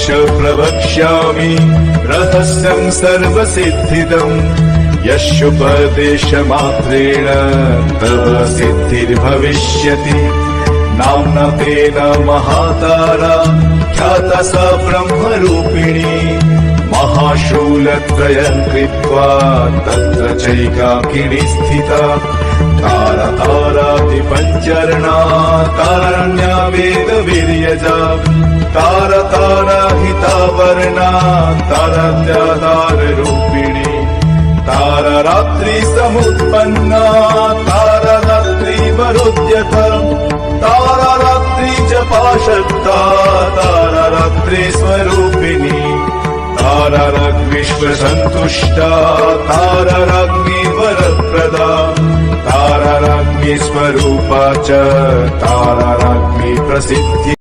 प्रवक्ष्यामि रहस्यं सर्वसिद्धिदम् यस्योपदेशमात्रेण तव सिद्धिर्भविष्यति नाम्ना तेन महातारा ख्याता सा ब्रह्मरूपिणी महाशूलत्रयं कृत्वा तत्र चैकाकिनी स्थिता तारा तारादिपञ्चर्णा तारण्या वेदवीर्यजा तारा तारा हितावर्णा ताराद्या ताररूपिणी तारा रात्रि समुत्पन्ना तारा रात्रि वरोद्यत तारा रात्रि जपाशक्ता तारा रात्रि स्वरूपिणी तारा राग्विश्वसन्तुष्टा तारा राज्ञी वरप्रदा तारा राज्ञी स्वरूपा च तारा राज्ञी प्रसिद्धि।